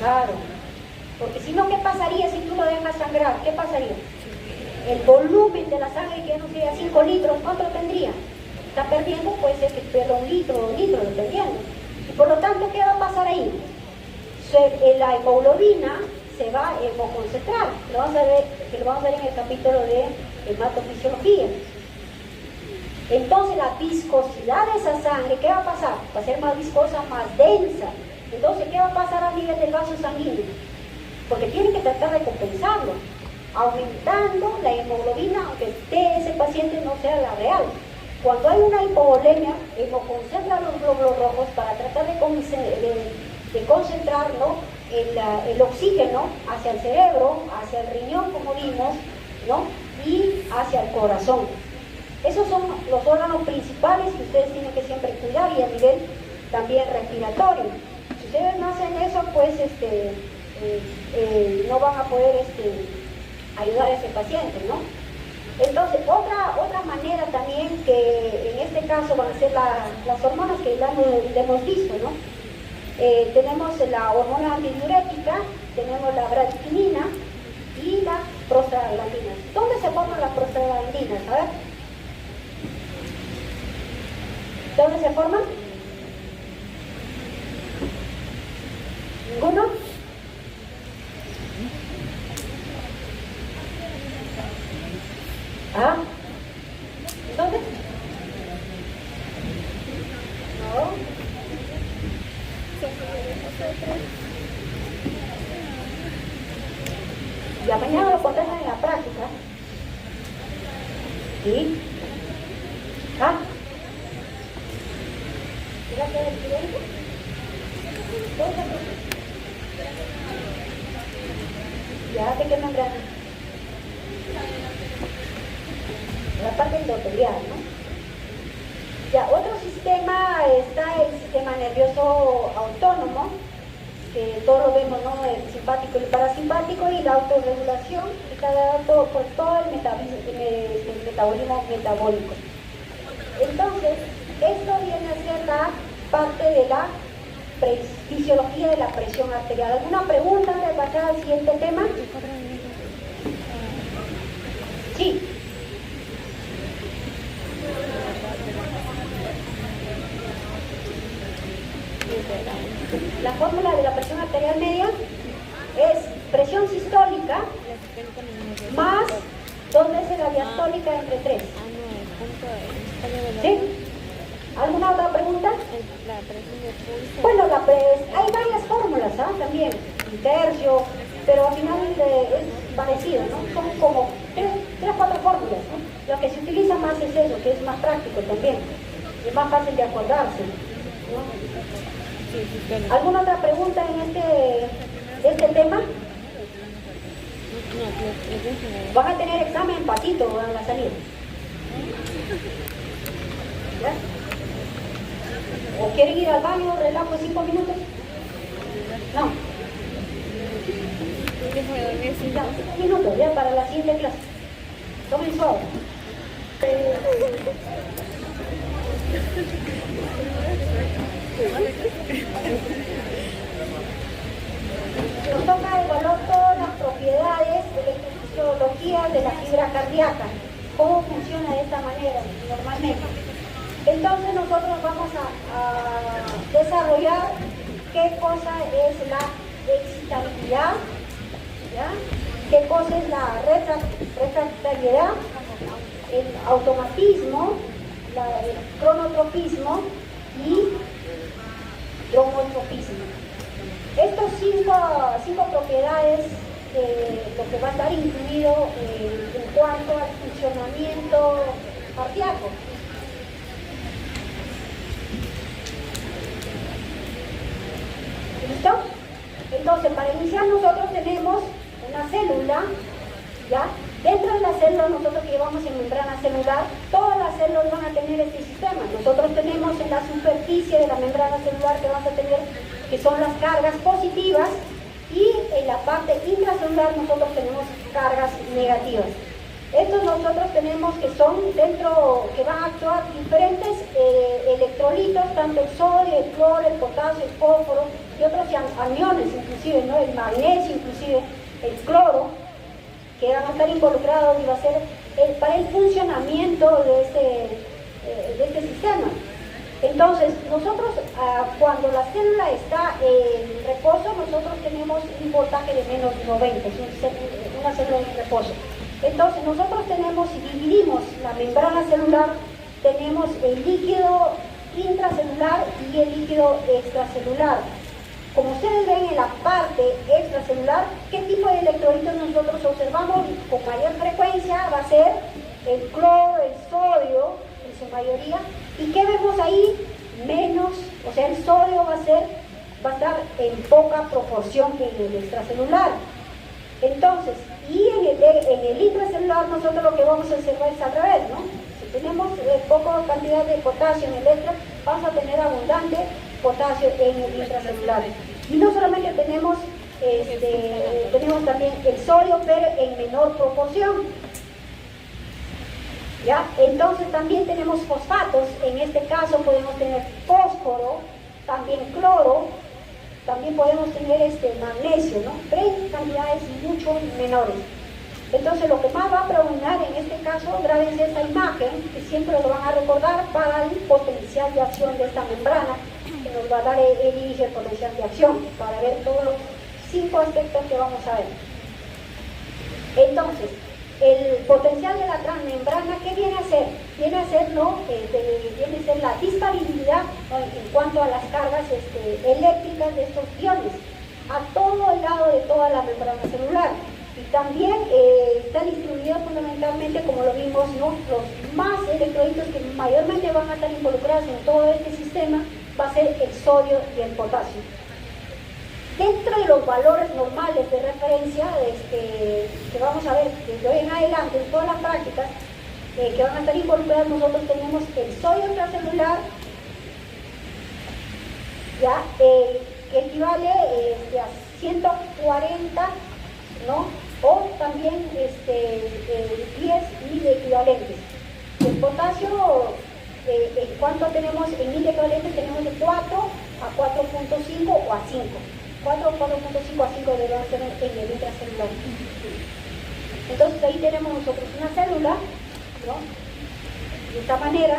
Claro, porque si no, ¿qué pasaría si tú lo dejas sangrar? ¿Qué pasaría? El volumen de la sangre, que no sería 5 litros, ¿cuánto tendría? Está perdiendo, puede ser que pierda 1 litro, 2 litros, dependiendo. Y por lo tanto, ¿qué va a pasar ahí? La hemoglobina se va a hemoconcentrar, que lo vamos a ver en el capítulo de hematofisiología. Entonces la viscosidad de esa sangre, ¿qué va a pasar? Va a ser más viscosa, más densa. Entonces, ¿qué va a pasar a nivel del vaso sanguíneo? Porque tienen que tratar de compensarlo, aumentando la hemoglobina, aunque de ese paciente no sea la real. Cuando hay una hipovolemia, hemoconcentra los glóbulos rojos para tratar de concentrar, ¿no?, el oxígeno hacia el cerebro, hacia el riñón, como vimos, ¿no?, y hacia el corazón. Esos son los órganos principales que ustedes tienen que siempre cuidar, y a nivel también respiratorio. Si ustedes no hacen eso, pues no van a poder ayudar a ese paciente, ¿no? Entonces, otra manera también, que en este caso van a ser las hormonas que ya hemos visto, ¿no? Tenemos la hormona antidiurética, tenemos la bradicinin y la prostaglandina. ¿Dónde se forman las prostaglandinas? A ver. ¿Dónde se forman? ¿Ninguno? ¿Ah? ¿Dónde? No. Ya mañana lo pondrán en la práctica. ¿Sí? ¿Ah? ¿Mira que el tiempo? ¿Ya de qué membrana? La parte endotelial, ¿no? Ya, otro sistema está el sistema nervioso autónomo, que todos lo vemos, ¿no? El simpático y el parasimpático, y la autorregulación, que está dado por todo el metabolismo metabólico. Entonces, esto viene a ser la parte de la fisiología de la presión arterial. ¿Alguna pregunta antes de pasar al siguiente tema? Sí. La fórmula de la presión arterial media es presión sistólica más 2 veces la diastólica entre 3. ¿Sí? ¿Alguna otra pregunta? Bueno, hay varias fórmulas, ¿ah? También, un tercio, pero al final es parecido, ¿no? Son como 3 o 4 fórmulas, ¿no? Lo que se utiliza más es eso, que es más práctico también, es más fácil de acordarse, ¿no? ¿Alguna otra pregunta en este tema? Van a tener examen en patito a la salida. ¿Ya? ¿O quieren ir al baño, relajo 5 minutos? No. Ya, 5 minutos ya para la siguiente clase. Tomen suave. Nos toca evaluar todas las propiedades de electrofisiología de la fibra cardíaca. ¿Cómo funciona de esta manera normalmente? Entonces nosotros vamos a desarrollar qué cosa es la excitabilidad, ¿ya? Qué cosa es la refractariedad, el automatismo, el cronotropismo y dromotropismo. Estos cinco propiedades, lo que va a estar incluido en cuanto al funcionamiento cardíaco. ¿Listo? Entonces, para iniciar nosotros tenemos una célula, ¿ya? Dentro de la célula nosotros que llevamos en membrana celular, todas las células van a tener este sistema. Nosotros tenemos en la superficie de la membrana celular que vamos a tener, que son las cargas positivas, y en la parte intracelular nosotros tenemos cargas negativas. Estos nosotros tenemos que son dentro, que van a actuar diferentes electrolitos, tanto el sodio, el cloro, el potasio, el fósforo y otros aniones inclusive, ¿no? El magnesio inclusive, el cloro, que van a estar involucrados y va a ser para el funcionamiento de este sistema. Entonces, nosotros cuando la célula está en reposo, nosotros tenemos un voltaje de menos 90, es una célula en reposo. Entonces, nosotros tenemos, si dividimos la membrana celular, tenemos el líquido intracelular y el líquido extracelular. Como ustedes ven en la parte extracelular, ¿qué tipo de electrolitos nosotros observamos con mayor frecuencia? Va a ser el cloro, el sodio, en su mayoría. ¿Y qué vemos ahí? Menos, o sea, el sodio va a estar en poca proporción que en el extracelular. Entonces, y en el intracelular nosotros lo que vamos a observar es al revés, ¿no? Si tenemos poca cantidad de potasio en el extra, vamos a tener abundante potasio en el intracelular. Y no solamente tenemos también el sodio, pero en menor proporción. ¿Ya? Entonces también tenemos fosfatos, en este caso podemos tener fósforo, también cloro, también podemos tener magnesio, ¿no? Pero en cantidades mucho menores. Entonces lo que más va a predominar en este caso, grábense esta imagen, que siempre lo van a recordar para el potencial de acción de esta membrana, que nos va a dar el inicio del potencial de acción, para ver todos los 5 aspectos que vamos a ver. Entonces, el potencial de la transmembrana, ¿qué viene a ser? Viene a ser, viene a ser la disponibilidad, ¿no? En cuanto a las cargas eléctricas de estos iones, a todo el lado de toda la membrana celular. Y también está distribuido fundamentalmente, como lo vimos, ¿no? Los más electrolitos que mayormente van a estar involucrados en todo este sistema va a ser el sodio y el potasio. Dentro de los valores normales de referencia que vamos a ver desde hoy en adelante en todas las prácticas que van a estar involucradas, nosotros tenemos el sodio intracelular, ¿ya? Que equivale a 140, ¿no? O también 10 mil equivalentes. El potasio, en cuanto tenemos en mil equivalentes, tenemos de 4 a 4.5 o a 5. 4.5 a 5 deberían ser en el intracelular. Entonces ahí tenemos nosotros una célula, ¿no? De esta manera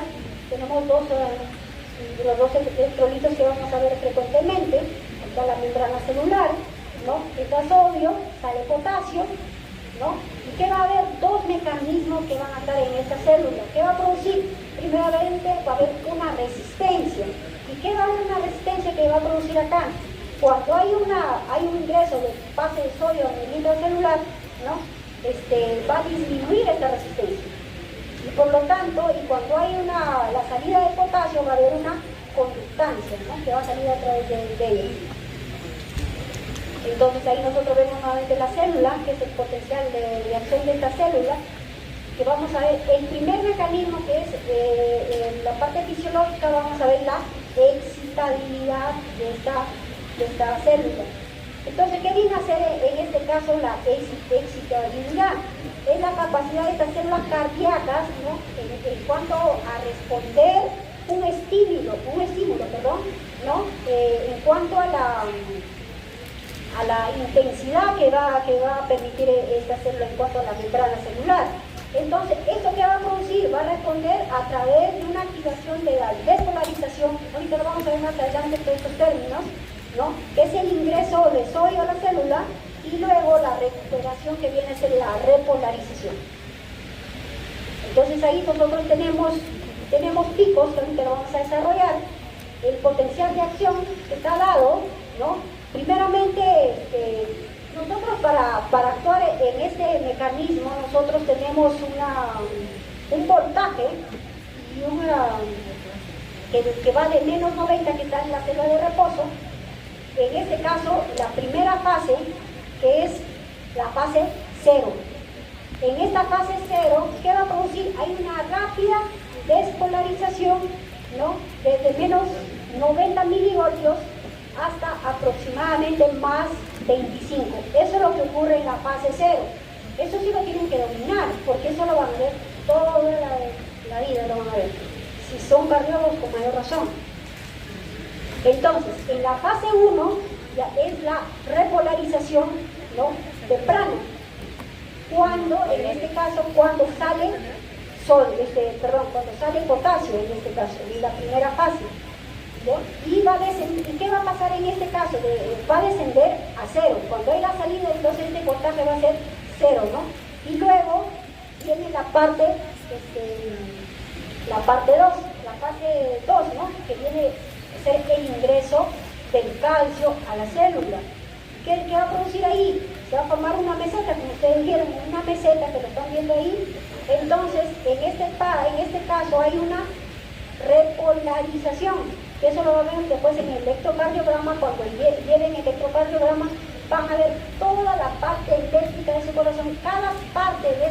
tenemos los dos electrolitos que vamos a ver frecuentemente. Está la membrana celular, ¿no? Está sodio, sale potasio, ¿no? Y que va a haber dos mecanismos que van a estar en esta célula. ¿Qué va a producir? Primeramente va a haber una resistencia. ¿Y qué va a haber una resistencia que va a producir acá? Cuando hay un ingreso de fase de sodio en el intracelular, ¿no? Va a disminuir esta resistencia. Y por lo tanto, y cuando hay la salida de potasio, va a haber una conductancia, ¿no? Que va a salir a través de ella. Entonces ahí nosotros vemos nuevamente la célula, que es el potencial de acción de esta célula, que vamos a ver el primer mecanismo, que es en la parte fisiológica, vamos a ver la excitabilidad de esta célula. Entonces, ¿qué viene a hacer en este caso la excitabilidad? Es la capacidad de estas células cardíacas, ¿no? en cuanto a responder un estímulo, ¿no? En cuanto a la intensidad que va a permitir esta célula en cuanto a la membrana celular. Entonces, ¿esto qué va a producir? Va a responder a través de una activación de la despolarización. Ahorita lo vamos a ver más adelante todos estos términos, ¿no? Que es el ingreso de sodio a la célula y luego la recuperación, que viene a ser la repolarización. Entonces ahí nosotros tenemos picos que ahorita lo vamos a desarrollar. El potencial de acción que está dado, ¿no? Primeramente, nosotros para actuar en este mecanismo, nosotros tenemos un voltaje y que va de menos 90, que está en la célula de reposo. En este caso, la primera fase, que es la fase 0. En esta fase 0, ¿qué va a producir? Hay una rápida despolarización, ¿no? Desde menos 90 milivoltios hasta aproximadamente más 25. Eso es lo que ocurre en la fase 0. Eso sí lo tienen que dominar, porque eso lo van a ver toda la vida, lo van a ver. Si son cardiólogos, con mayor razón. Entonces, en la fase 1 ya es la repolarización, ¿no?, temprana. Cuando, en este caso, cuando sale cuando sale potasio, en este caso, en la primera fase, ¿no? Y ¿qué va a pasar en este caso? Va a descender a 0. Cuando hay la salida, entonces este voltaje va a ser 0, ¿no? Y luego viene la parte 2, la fase 2, ¿no?, que viene a ser el ingreso del calcio a la célula. ¿Qué va a producir ahí? Se va a formar una meseta, como ustedes vieron, una meseta que lo están viendo ahí. Entonces, en este caso hay una repolarización, que eso lo van a ver después en el electrocardiograma. Cuando lleven el electrocardiograma, van a ver toda la parte eléctrica de ese corazón, cada parte de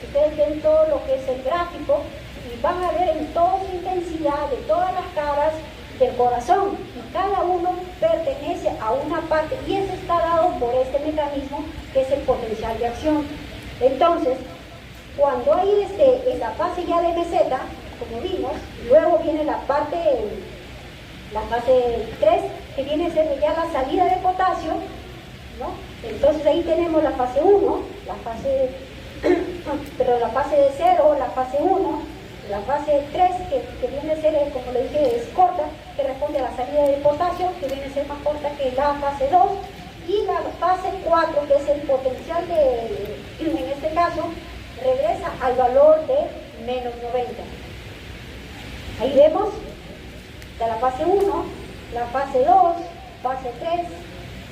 ustedes ven todo lo que es el gráfico, y van a ver en toda su intensidad de todas las caras del corazón, y cada uno pertenece a una parte, y eso está dado por este mecanismo que es el potencial de acción. Entonces, cuando hay en la fase ya de meseta, como vimos, luego viene la fase 3, que viene a ser ya la salida de potasio, ¿no? Entonces ahí tenemos la fase 1, la fase de 0, la fase 1, la fase 3, que viene a ser, como le dije, es corta, que responde a la salida de potasio, que viene a ser más corta que la fase 2, y la fase 4, que es el potencial en este caso, regresa al valor de menos 90. Ahí vemos de la fase 1, la fase 2, fase 3,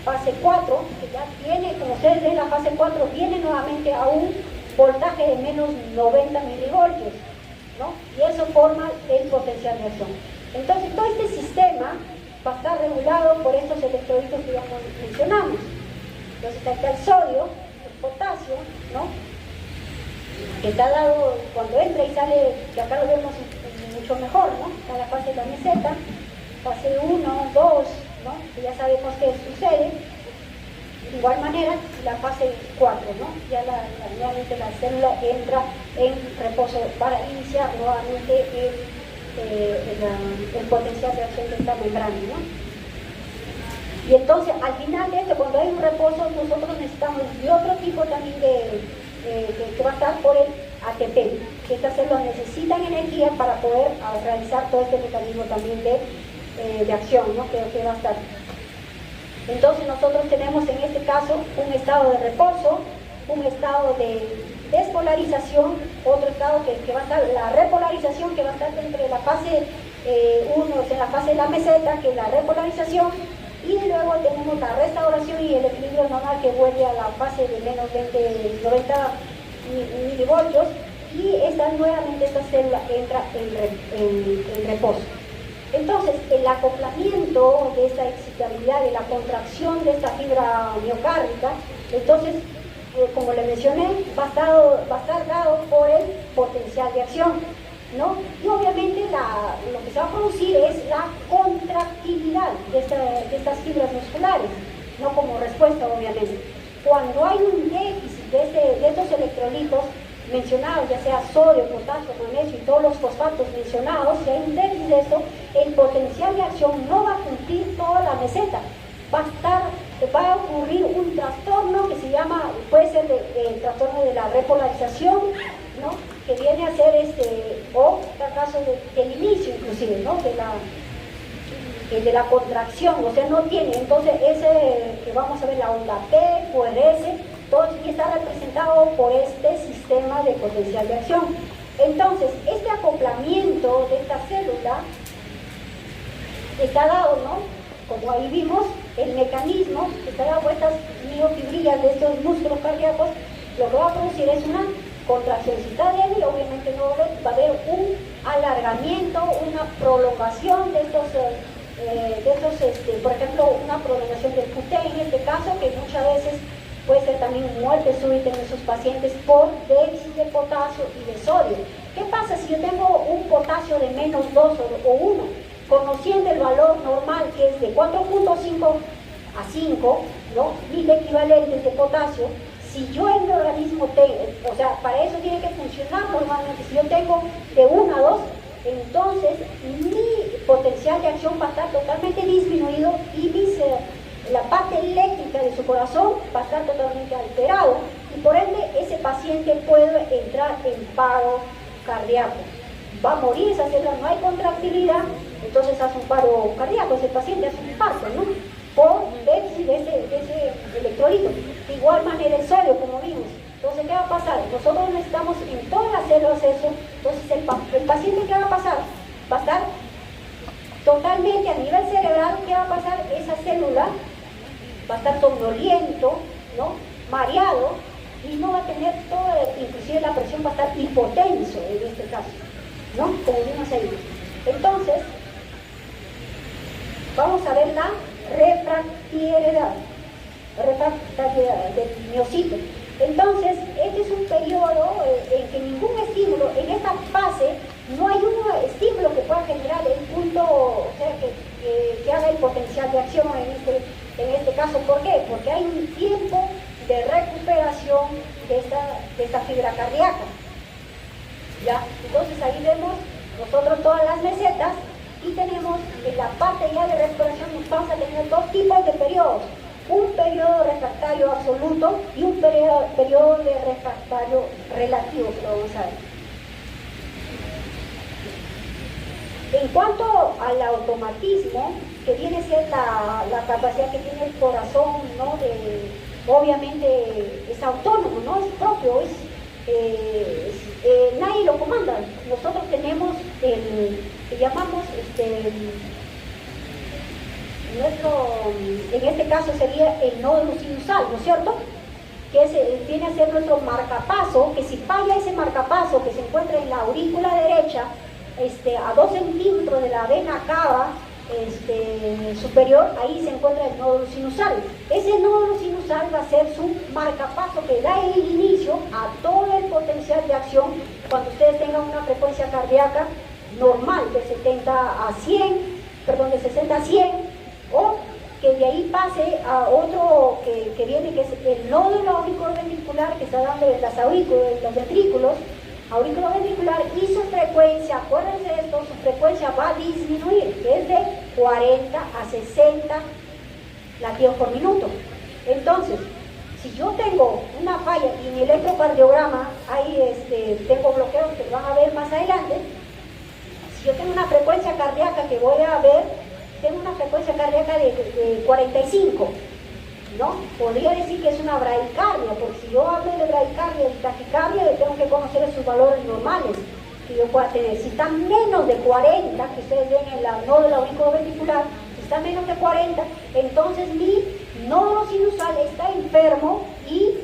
fase 4, que ya tiene, como ustedes ven, la fase 4 viene nuevamente a un voltaje de menos 90 milivoltios, ¿no? Y eso forma el potencial de acción. Entonces, todo este sistema va a estar regulado por estos electrolitos que ya mencionamos. Entonces, está el sodio, el potasio, ¿no?, que está dado cuando entra y sale, que acá lo vemos mucho mejor, ¿no? Está la fase de la meseta, fase 1, 2, ¿no?, que ya sabemos qué sucede. De igual manera, la fase 4, ¿no?, ya nuevamente la célula entra en reposo para iniciar nuevamente el potencial de acción de esta membrana, ¿no? Y entonces, al final de esto, cuando hay un reposo, nosotros necesitamos de otro tipo también que va a estar por el ATP, que estas células necesitan energía para poder realizar todo este mecanismo también de acción, ¿no?, que va a estar. Entonces nosotros tenemos en este caso un estado de reposo, un estado de despolarización, otro estado que va a estar, la repolarización, que va a estar entre la fase 1, o sea, la fase de la meseta, que es la repolarización, y luego tenemos la restauración y el equilibrio normal, que vuelve a la fase de menos 90 milivoltios, y nuevamente esta célula entra en reposo. Entonces, el acoplamiento de esta excitabilidad, de la contracción de esta fibra miocárdica, entonces, como le mencioné, va a estar dado por el potencial de acción, ¿no? Y obviamente lo que se va a producir es la contractilidad de estas fibras musculares, no como respuesta, obviamente. Cuando hay un déficit de estos electrolitos mencionados, ya sea sodio, potasio, magnesio y todos los fosfatos mencionados, si hay un déficit de esto, el potencial de acción no va a cumplir toda la meseta. Va a ocurrir un trastorno que se llama, puede ser el trastorno de la repolarización, ¿no?, que viene a ser o en caso del inicio inclusive, ¿no?, de la contracción, o sea, no tiene. Entonces ese que vamos a ver, la onda P, QRS, todo está representado por este sistema de potencial de acción. Entonces, este acoplamiento de esta célula está dado, ¿no?, como ahí vimos, el mecanismo está dado por estas miofibrillas de estos músculos cardíacos. Lo que va a producir es una contraccióncita débil, obviamente no va a haber un alargamiento, una prolongación de estos, por ejemplo, una prolongación del QT en este caso, que muchas veces puede ser también muerte súbita en esos pacientes por déficit de potasio y de sodio. ¿Qué pasa si yo tengo un potasio de menos 2 o 1? Conociendo el valor normal, que es de 4.5 a 5, ¿no?, mil equivalentes de potasio, si yo en mi organismo tengo, o sea, para eso tiene que funcionar normalmente, si yo tengo de 1 a 2, entonces mi potencial de acción va a estar totalmente disminuido y la parte eléctrica de su corazón va a estar totalmente alterado y por ende ese paciente puede entrar en paro cardíaco. Va a morir esa célula, no hay contractilidad, entonces hace un paro cardíaco, ese paciente hace un infarto, ¿no? Por déficit de ese electrolito. De igual manera el sodio, como vimos. Entonces, ¿qué va a pasar? Nosotros necesitamos en todas las células eso, entonces el paciente, ¿qué va a pasar? Va a estar totalmente a nivel cerebral, ¿qué va a pasar? Esa célula va a estar somnoliento, ¿no? Mareado, y no va a tener inclusive la presión va a estar hipotenso en este caso, ¿no? Como vimos ahí. Entonces, vamos a ver la refractariedad del miocito. Entonces, este es un periodo en que ningún estímulo, en esta fase, no hay un estímulo que pueda generar el punto, o sea, que haga el potencial de acción en este caso. ¿Por qué? Porque hay un tiempo de recuperación de esta fibra cardíaca. ¿Ya? Entonces ahí vemos nosotros todas las mesetas y tenemos en la parte ya de recuperación vamos a tener 2 tipos de periodos. Un periodo refractario absoluto y un periodo de refractario relativo, que lo vamos a ver. En cuanto al automatismo, que viene a ser la capacidad que tiene el corazón, ¿no? Obviamente es autónomo, no es propio, nadie lo comanda. Nosotros tenemos que llamamos en este caso sería el nódulo sinusal, ¿no es cierto? Que viene a ser nuestro marcapaso, que si falla ese marcapaso que se encuentra en la aurícula derecha, a 2 centímetros de la vena cava superior, ahí se encuentra el nódulo sinusal. Ese nódulo sinusal va a ser su marcapaso que da el inicio a todo el potencial de acción cuando ustedes tengan una frecuencia cardíaca normal de 60 a 100, o que de ahí pase a otro que viene, que es el nódulo auriculoventricular, que está dando las aurículas, los ventrículos auriculoventricular, y su frecuencia, acuérdense de esto, su frecuencia va a disminuir, que es de 40 a 60 latidos por minuto. Entonces, si yo tengo una falla y mi electrocardiograma, ahí tengo bloqueos que van a ver más adelante, si yo tengo una frecuencia cardíaca que voy a ver, tengo una frecuencia cardíaca de 45, ¿no? Podría decir que es una bradicardia, porque si yo hablo de bradicardia y taquicardia, tengo que conocer sus valores normales que yo pueda tener. Si está menos de 40, que ustedes ven en la nódulo auriculoventricular, si está menos de 40, entonces mi nódulo sinusal está enfermo y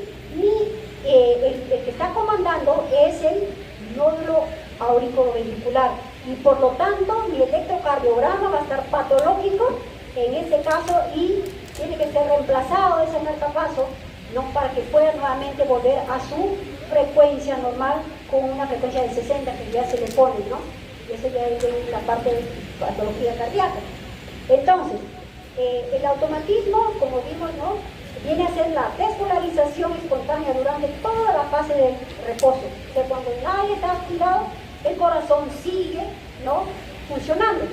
el que está comandando es el nódulo auriculoventricular. Y por lo tanto, mi electrocardiograma va a estar patológico en este caso y tiene que ser reemplazado ese marcapaso, ¿no? Para que pueda nuevamente volver a su frecuencia normal con una frecuencia de 60 que ya se le pone, ¿no? Y eso ya es la parte de patología cardíaca. Entonces, el automatismo, como vimos, ¿no? Viene a ser la despolarización espontánea durante toda la fase del reposo. O sea, cuando nadie está activado, el corazón sigue, ¿no? Funcionando.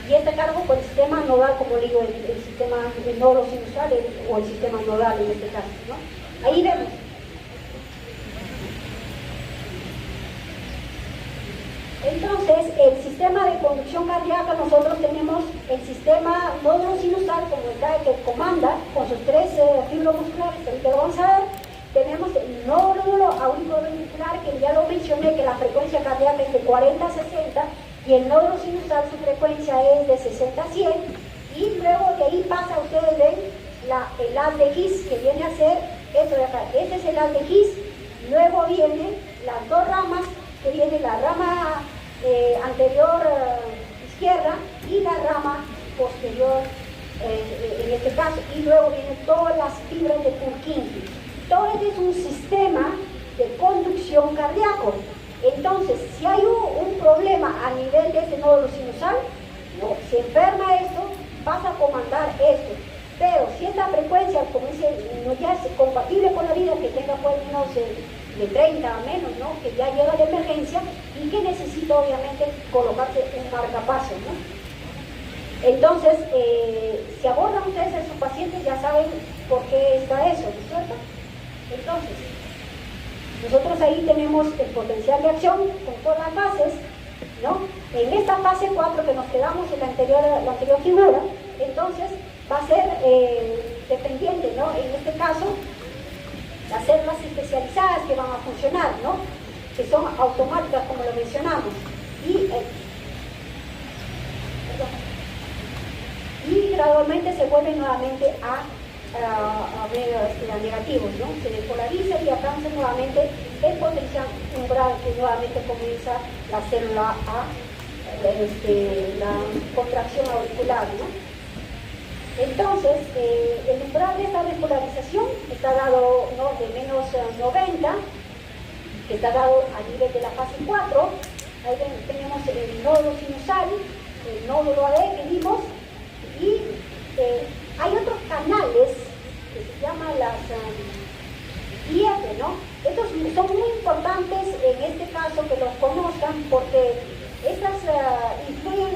Y este cargo con el sistema nodal, como digo, el sistema del nódulo sinusal o el sistema nodal en este caso, ¿no? Ahí vemos. Entonces, el sistema de conducción cardíaca, nosotros tenemos el sistema nódulo sinusal, como el que comanda con sus 3 fibromusculares, ahorita lo vamos a ver. Tenemos el nódulo auriculoventricular, que ya lo mencioné, que la frecuencia cardíaca es de 40 a 60, y el nódulo sinusal, su frecuencia es de 60 a 100, y luego de ahí pasa, ustedes ven, el haz de His, que viene a ser esto de acá. Este es el haz de His, luego vienen las 2 ramas, que viene la rama anterior izquierda y la rama posterior en este caso, y luego vienen todas las fibras de Purkinje. Todo este es un sistema de conducción cardíaco. Entonces, si hay un problema a nivel de ese nódulo sinusal, ¿no? Se enferma esto, vas a comandar esto. Pero si esta frecuencia, como dice, no ya es compatible con la vida, que tenga pues unos de 30 a menos, ¿no? Que ya llega la emergencia y que necesita obviamente colocarse un marcapaso, ¿no? Entonces, si abordan ustedes a sus pacientes, ya saben por qué está eso, ¿no es cierto? Entonces, nosotros ahí tenemos el potencial de acción con todas las fases, ¿no? En esta fase 4 que nos quedamos en la anterior figura, entonces va a ser dependiente, ¿no? En este caso, las células especializadas que van a funcionar, ¿no? Que son automáticas, como lo mencionamos. Y gradualmente se vuelven nuevamente a negativos, ¿no? Se despolariza y alcanza nuevamente el potencial umbral que nuevamente comienza la célula a la contracción auricular, ¿no? Entonces, el umbral de esta despolarización está dado, ¿no?, de menos 90, que está dado a nivel de la fase 4. Ahí tenemos el nódulo sinusal, el nódulo AD que vimos, y hay otros canales que se llaman las IF, ¿no? Estos son muy importantes en este caso que los conozcan, porque estas incluyen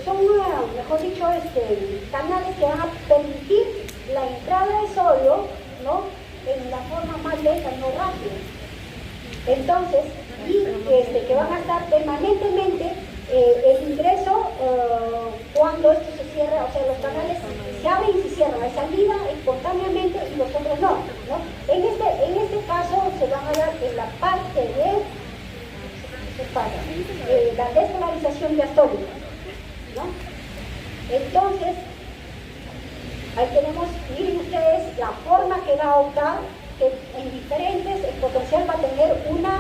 son, mejor dicho, canales que van a permitir la entrada de sodio, ¿no?, en la forma más lenta, no rápida. Entonces, que van a estar permanentemente el ingreso cuando esto se cierra, o sea, los canales se abren y se cierran, hay salida espontáneamente y los otros no, ¿no? En este caso se van a dar en la parte de la despolarización diastólica, ¿no? Entonces, ahí tenemos, miren ustedes, la forma que va a optar, que en diferentes, el potencial va a tener una,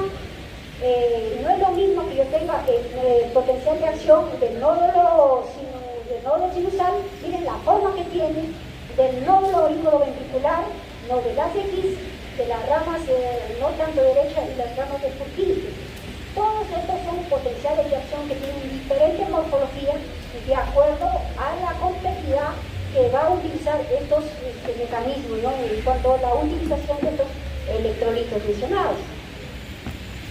no es lo mismo que yo tenga el potencial de acción del nódulo sinusal, miren la forma que tiene, del nódulo auriculoventricular, no de las X, de las ramas no tanto derecha y las ramas de Purkinje. Todos estos son potenciales de acción que tienen diferente morfología de acuerdo a la complejidad que va a utilizar estos mecanismos, ¿no?, en cuanto a la utilización de estos electrolitos mencionados.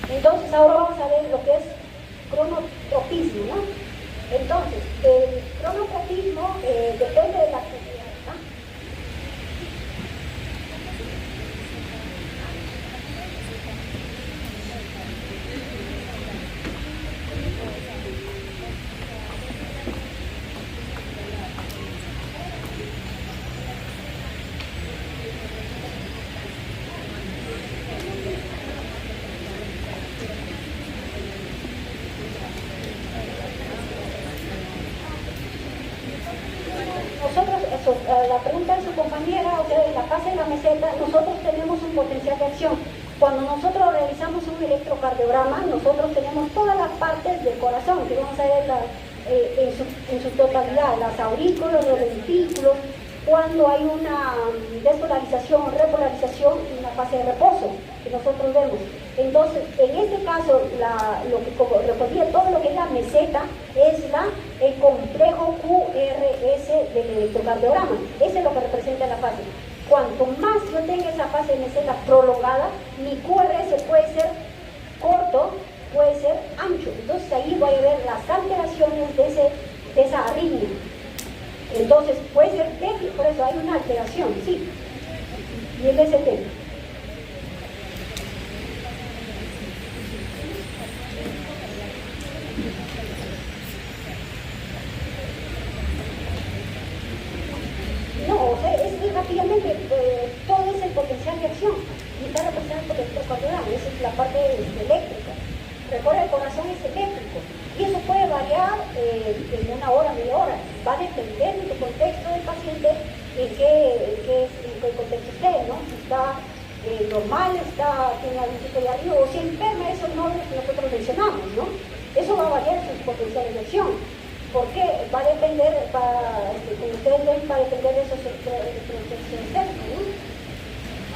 Entonces ahora vamos a ver lo que es cronotropismo, ¿no? Entonces, el cronotropismo depende de la actividad, ¿no? La pregunta de su compañera, o sea, en la fase de la meseta, nosotros tenemos un potencial de acción. Cuando nosotros realizamos un electrocardiograma, nosotros tenemos todas las partes del corazón, que vamos a ver en su totalidad, las aurículas, los ventrículos, cuando hay una despolarización o repolarización en la fase de reposo, que nosotros vemos. Entonces, en este caso, lo que respondía todo lo que es la meseta es el complejo QRS del electrocardiograma. Ese es lo que representa la fase. Cuanto más yo tenga esa fase de meseta prolongada, mi QRS puede ser corto, puede ser ancho. Entonces ahí voy a ver las alteraciones de esa arritmia. Entonces puede ser débil, por eso hay una alteración, sí. Y el ST. No, o sea, es rápidamente, todo es el potencial de acción y está representado por el electrocardiograma, esa es la parte eléctrica. Recuerda, el corazón es eléctrico y eso puede variar en una hora, media hora, va a depender del contexto del paciente, en qué contexto esté, ¿no? Si está normal, tiene algún tipo de arriba, o si enferma, esos nódulos que nosotros mencionamos, ¿no? Eso va a variar sus potenciales de acción. ¿Por qué? Va a depender, como ustedes ven, va a depender de esos procesos externos, ¿no?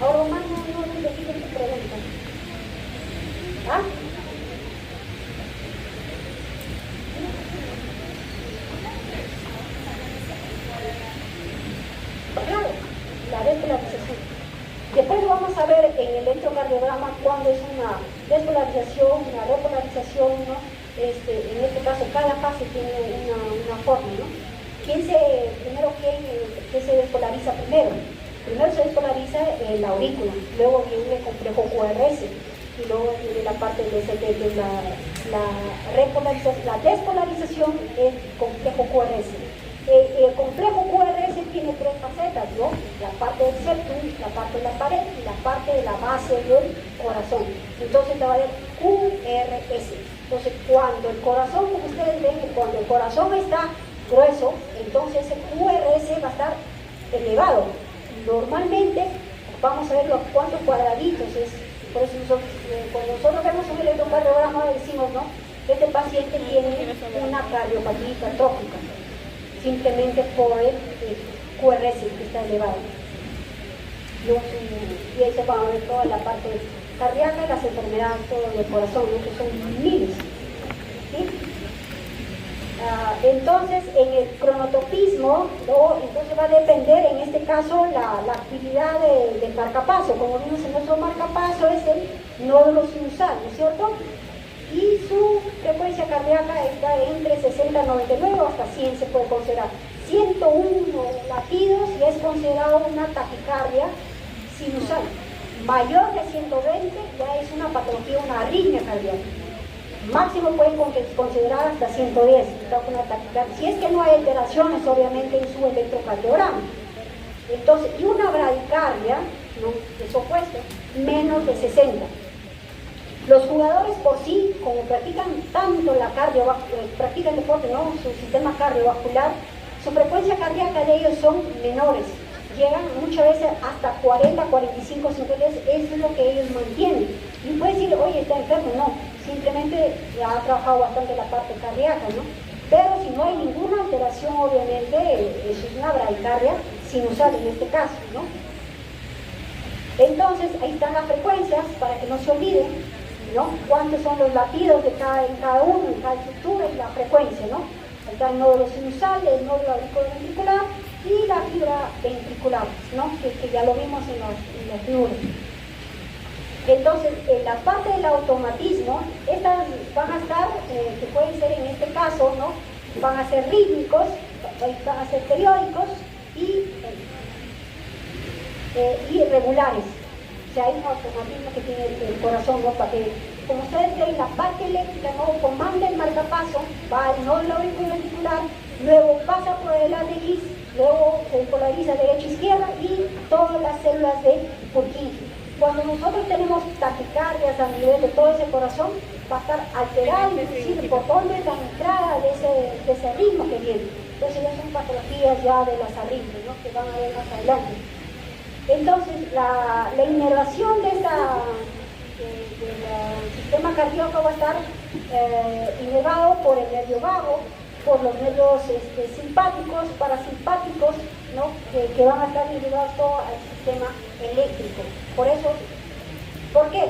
Ahora, Omar, no definen tu pregunta. ¿Ah? en el electrocardiograma cuando es una despolarización, una repolarización, ¿no? En este caso cada fase tiene una forma, ¿no? ¿Quién se despolariza primero? Primero se despolariza la aurícula, luego viene el complejo QRS y luego viene la parte de la despolarización del complejo QRS. El complejo QRS tiene tres facetas, ¿no? La parte del septum, la parte de la pared y la parte de la base del corazón. Entonces te va a dar QRS. Entonces cuando el corazón, como ustedes ven, cuando el corazón está grueso, entonces el QRS va a estar elevado. Normalmente vamos a ver cuántos cuadraditos es. Por eso cuando nosotros vemos un electrocardiograma decimos, ¿no? Este paciente tiene una cardiopatía hipertrófica, simplemente por el QRS que está elevado. Y ahí se va a ver toda la parte cardíaca y las enfermedades del corazón, ¿no? Que son miles. ¿Sí? Entonces, en el cronotopismo, ¿no? Entonces va a depender, en este caso, la actividad del marcapaso. Como vimos en nuestro marcapaso, es el nódulo sinusal, ¿no es cierto? Y su frecuencia cardíaca está entre 60 a 99 o hasta 100 se puede considerar. 101 latidos y es considerado una taquicardia sinusal. Mayor de 120 ya es una patología, una arritmia cardíaca. Máximo pueden considerar hasta 110, una taquicardia. Si es que no hay alteraciones, obviamente, en su electrocardiograma. Entonces, y una bradicardia, ¿no? Es opuesto, menos de 60. Los jugadores por sí, como practican tanto practican deporte, ¿no? Su sistema cardiovascular, su frecuencia cardíaca de ellos son menores, llegan muchas veces hasta 40, 45, 50, eso es lo que ellos mantienen. Y puede decir, oye, está enfermo, no, simplemente ha trabajado bastante la parte cardíaca, ¿no? Pero si no hay ninguna alteración, obviamente, eso es una bradicardia sinusal en este caso, ¿no? Entonces, ahí están las frecuencias, para que no se olviden, ¿no? Cuántos son los latidos en cada uno, en cada estructura y la frecuencia, ¿no? Ahí está el nódulo sinusal, el nódulo auriculoventricular y la fibra ventricular, ¿no? Que ya lo vimos en los neuros. Entonces, en la parte del automatismo, estas van a estar, que pueden ser en este caso, ¿no? Van a ser rítmicos, van a ser periódicos y irregulares. O sea, hay un automatismo que tiene el corazón, ¿no? Para que, como ustedes ven, la parte eléctrica, ¿no? Comanda el marcapaso, va al nódulo auriculoventricular, luego pasa por el ADX, luego se polariza derecha-izquierda y todas las células de Purkinje. Cuando nosotros tenemos taquicardias a nivel de todo ese corazón, va a estar alterado, inclusive por dónde es la entrada de ese ritmo que viene. Entonces ya son patologías ya de las arritmias, ¿no? Que van a ver más adelante. Entonces la inervación del sistema cardíaco va a estar inervado por el nervio vago, por los nervios simpáticos, parasimpáticos, ¿no? que van a estar inervados todo al sistema eléctrico. Por eso, ¿por qué?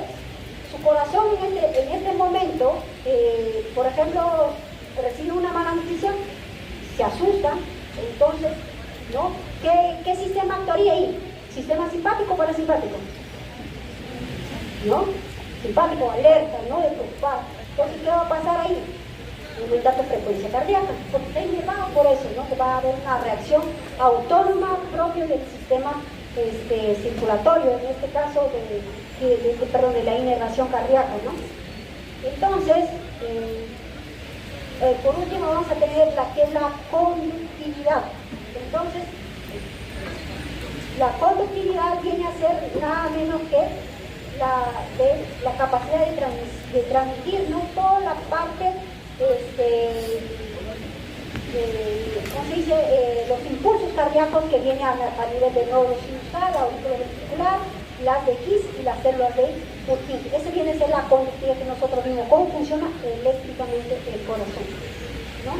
Su corazón en este momento, por ejemplo, recibe una mala noticia, se asusta, entonces, ¿no? ¿Qué sistema actuaría ahí? ¿Sistema simpático o parasimpático? ¿No? Simpático, alerta, ¿no? De preocupar. Entonces, ¿qué va a pasar ahí? Aumentar tu frecuencia cardíaca, porque está inervado por eso, ¿no? Que va a haber una reacción autónoma propia del sistema circulatorio, en este caso de la inervación cardíaca, ¿no? Entonces, por último vamos a tener la que es la conductividad. Entonces, la conductividad viene a ser nada menos que la capacidad de transmitir, ¿no? Toda la parte ¿cómo se dice? Los impulsos cardíacos que vienen a nivel del nódulo sinusal, auriculoventricular, las de His y las células de Purkinje. Esa viene a ser la conductividad que nosotros vimos, cómo funciona eléctricamente el corazón, ¿no?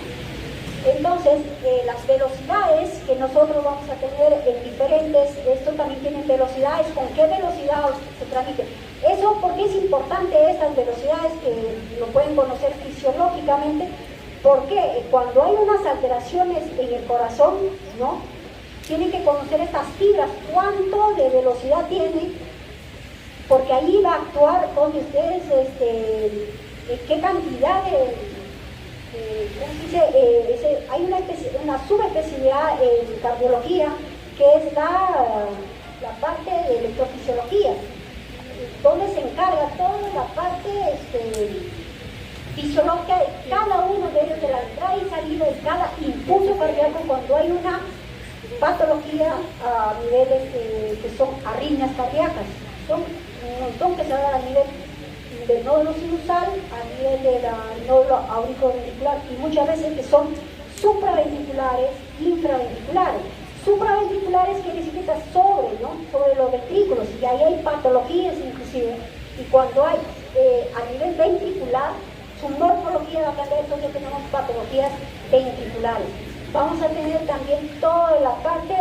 Entonces, las velocidades que nosotros vamos a tener en diferentes, esto también tienen velocidades, con qué velocidad se transmite. Eso, porque es importante estas velocidades que lo pueden conocer fisiológicamente, porque cuando hay unas alteraciones en el corazón, ¿no? Tienen que conocer estas fibras, cuánto de velocidad tiene porque ahí va a actuar con ustedes qué cantidad ¿cómo se dice? Hay una subespecialidad en cardiología que es la parte de electrofisiología, donde se encarga toda la parte fisiológica de cada uno de ellos, de la entrada y salida de cada impulso cardíaco cuando hay una patología a niveles que son arritmias cardíacas. Son un montón que se da a nivel del nódulo sinusal, a nivel del nódulo auriculoventricular, y muchas veces que son supraventriculares, infraventriculares. Supraventriculares quiere decir que está sobre, ¿no? Sobre los ventrículos, y ahí hay patologías inclusive, y cuando hay a nivel ventricular, su morfología va a cambiar, entonces tenemos patologías ventriculares. Vamos a tener también toda la parte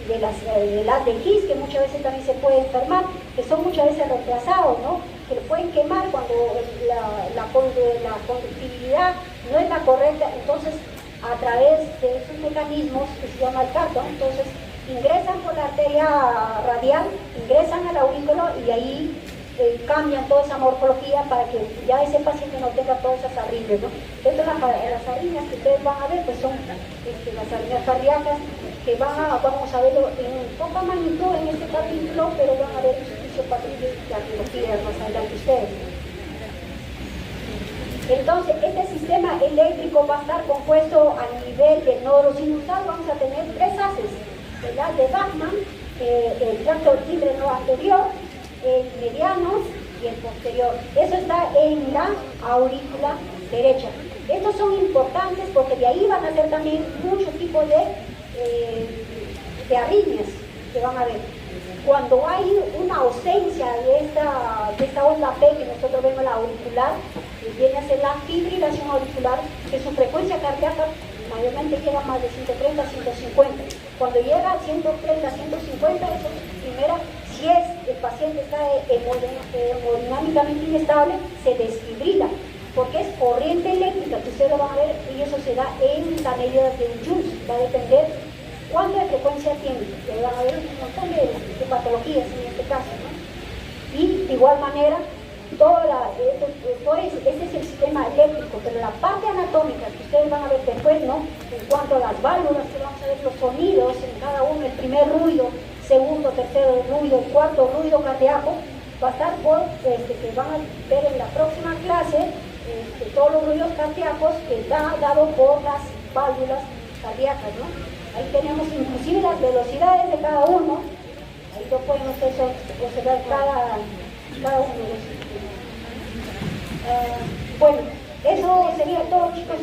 de las de His, que muchas veces también se puede enfermar, que son muchas veces retrasados, ¿no? Que lo pueden quemar cuando la conductividad no es la correcta, entonces a través de esos mecanismos que se llama el carto, entonces ingresan por la arteria radial, ingresan al aurículo y ahí cambian toda esa morfología para que ya ese paciente no tenga todas esas arritmias, ¿no? Entonces las arritmias que ustedes van a ver pues son las arritmias cardíacas que vamos a verlo en poca magnitud en este capítulo, pero van a ver su fisiopatía y cardiología más adelante ustedes. Entonces, este sistema eléctrico va a estar compuesto a nivel del nódulo sinusal. Vamos a tener tres haces, el haz de Bachmann, el tracto tímbreno anterior, el mediano y el posterior. Eso está en la aurícula derecha. Estos son importantes porque de ahí van a ser también muchos tipos de arritmias que van a ver. Cuando hay una ausencia de esta onda P que nosotros vemos la auricular, viene a ser la fibrilación auricular, que su frecuencia cardíaca mayormente llega a más de 130 a 150. Cuando llega a 130 a 150, eso primera, si el paciente está hemodinámicamente inestable, se desfibrila, porque es corriente eléctrica, que ustedes lo van a ver, y eso se da en la medida de un Joule, va a depender cuánto de frecuencia tiene. Le van a ver un montón de patologías en este caso, ¿no? Y de igual manera, este es el sistema eléctrico, pero la parte anatómica que ustedes van a ver después, ¿no? En cuanto a las válvulas, que vamos a ver los sonidos en cada uno, el primer ruido, segundo, tercero ruido, el cuarto ruido cardíaco, va a estar que van a ver en la próxima clase, todos los ruidos cardíacos que está dado por las válvulas cardíacas, ¿no? Ahí tenemos inclusive las velocidades de cada uno, ahí lo pueden ustedes observar cada uno de los. Bueno, eso sería todo, chicos.